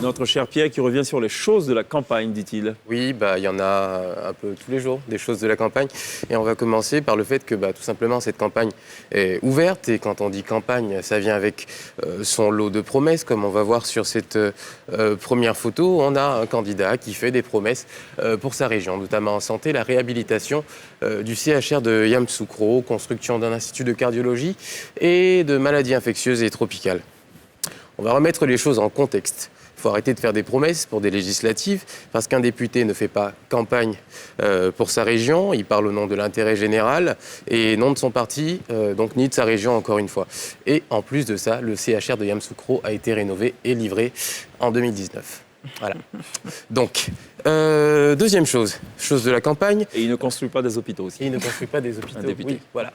notre cher Pierre qui revient sur les choses de la campagne, dit-il. Oui, il y en a un peu tous les jours, des choses de la campagne. Et on va commencer par le fait que tout simplement cette campagne est ouverte. Et quand on dit campagne, ça vient avec son lot de promesses. Comme on va voir sur cette première photo, on a un candidat qui fait des promesses pour sa région, notamment en santé, la réhabilitation du CHR de Yamoussoukro, construction d'un institut de cardiologie et de maladies infectieuses et tropicales. On va remettre les choses en contexte. Il faut arrêter de faire des promesses pour des législatives, parce qu'un député ne fait pas campagne pour sa région, il parle au nom de l'intérêt général et non de son parti, donc ni de sa région encore une fois. Et en plus de ça, le CHR de Yamoussoukro a été rénové et livré en 2019. Voilà. Donc, deuxième chose de la campagne. Et il ne construit pas des hôpitaux aussi. Il ne construit pas des hôpitaux. Un député. Oui, voilà.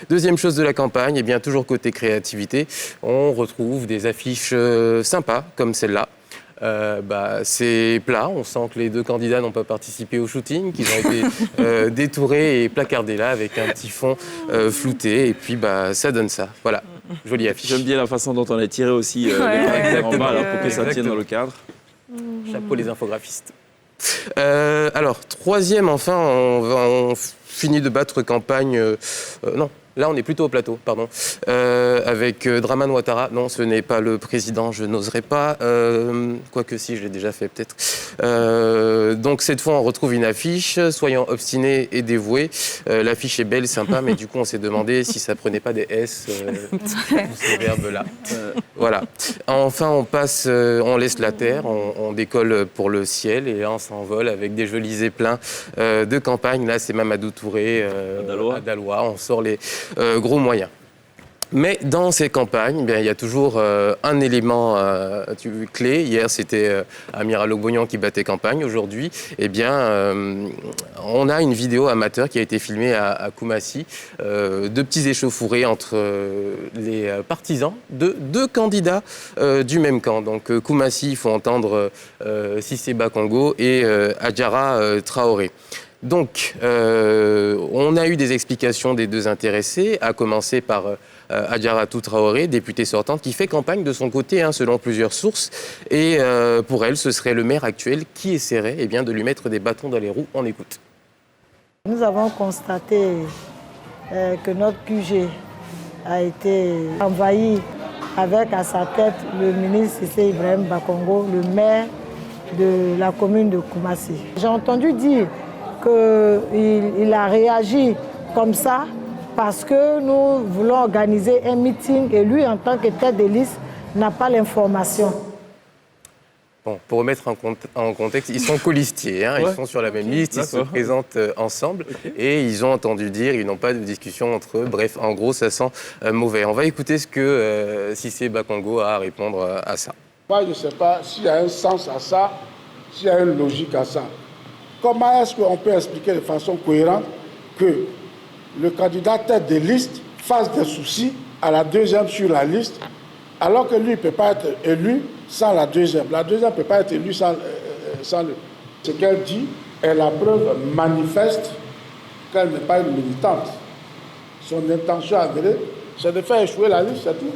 Deuxième chose de la campagne, bien toujours côté créativité, on retrouve des affiches sympas comme celle-là. C'est plat, on sent que les deux candidats n'ont pas participé au shooting, qu'ils ont été détourés et placardés là avec un petit fond flouté et puis ça donne ça. Voilà, jolie affiche. J'aime bien la façon dont on a tiré aussi les caractères en bas alors, pour que ça tienne dans le cadre. Chapeau les infographistes. Alors, troisième, enfin, on finit de battre campagne... non, là, on est plutôt au plateau, pardon. Avec Dramane Ouattara. Non, ce n'est pas le président, je n'oserais pas. Quoique si, je l'ai déjà fait peut-être. Donc, cette fois, on retrouve une affiche. Soyons obstinés et dévoués. L'affiche est belle, sympa, mais du coup, on s'est demandé si ça prenait pas des S, ces verbes-là. Voilà. Enfin, on passe, on laisse la terre, on décolle pour le ciel et là, on s'envole avec des jolis zeppelins de campagne. Là, c'est Mamadou Touré à Daloa. On sort les gros moyens. Mais dans ces campagnes, il y a toujours un élément clé. Hier, c'était Amiral Ogbonyan qui battait campagne. Aujourd'hui, on a une vidéo amateur qui a été filmée à Koumassi. Deux petits échauffourées entre les partisans de deux candidats du même camp. Donc Koumassi, il faut entendre Cissé Bakongo et Adjara Traoré. Donc, on a eu des explications des deux intéressés, à commencer par Adjaratou Traoré, députée sortante, qui fait campagne de son côté, selon plusieurs sources. Et pour elle, ce serait le maire actuel qui essaierait de lui mettre des bâtons dans les roues. On écoute. Nous avons constaté que notre QG a été envahi avec à sa tête le ministre Cissé Ibrahim Bakongo, le maire de la commune de Koumassi. J'ai entendu dire qu'il a réagi comme ça parce que nous voulons organiser un meeting et lui, en tant que tête de liste, n'a pas l'information. Bon, pour remettre en contexte, ils sont colistiers, ils sont sur la même liste, ils se présentent ensemble et ils ont entendu dire, ils n'ont pas de discussion entre eux. Bref, en gros, ça sent mauvais. On va écouter ce que Cissé Bakongo a à répondre à ça. Moi, je ne sais pas s'il y a un sens à ça, s'il y a une logique à ça. Comment est-ce qu'on peut expliquer de façon cohérente que le candidat tête de liste fasse des soucis à la deuxième sur la liste, alors que lui ne peut pas être élu sans la deuxième. La deuxième ne peut pas être élue sans lui. Ce qu'elle dit est la preuve manifeste qu'elle n'est pas une militante. Son intention avérée, c'est de faire échouer la liste, c'est tout.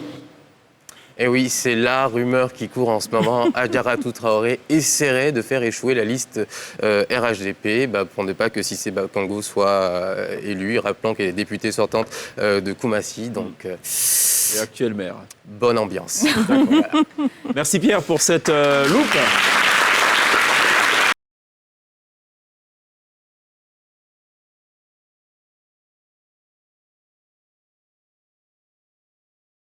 Et oui, c'est la rumeur qui court en ce moment. Adjaratou Traoré essaierait de faire échouer la liste RHDP pour ne pas que Cissé Bakongo soit élu. Rappelons qu'elle est députée sortante de Koumassi, donc... Et actuel maire. Bonne ambiance. Merci Pierre pour cette loupe.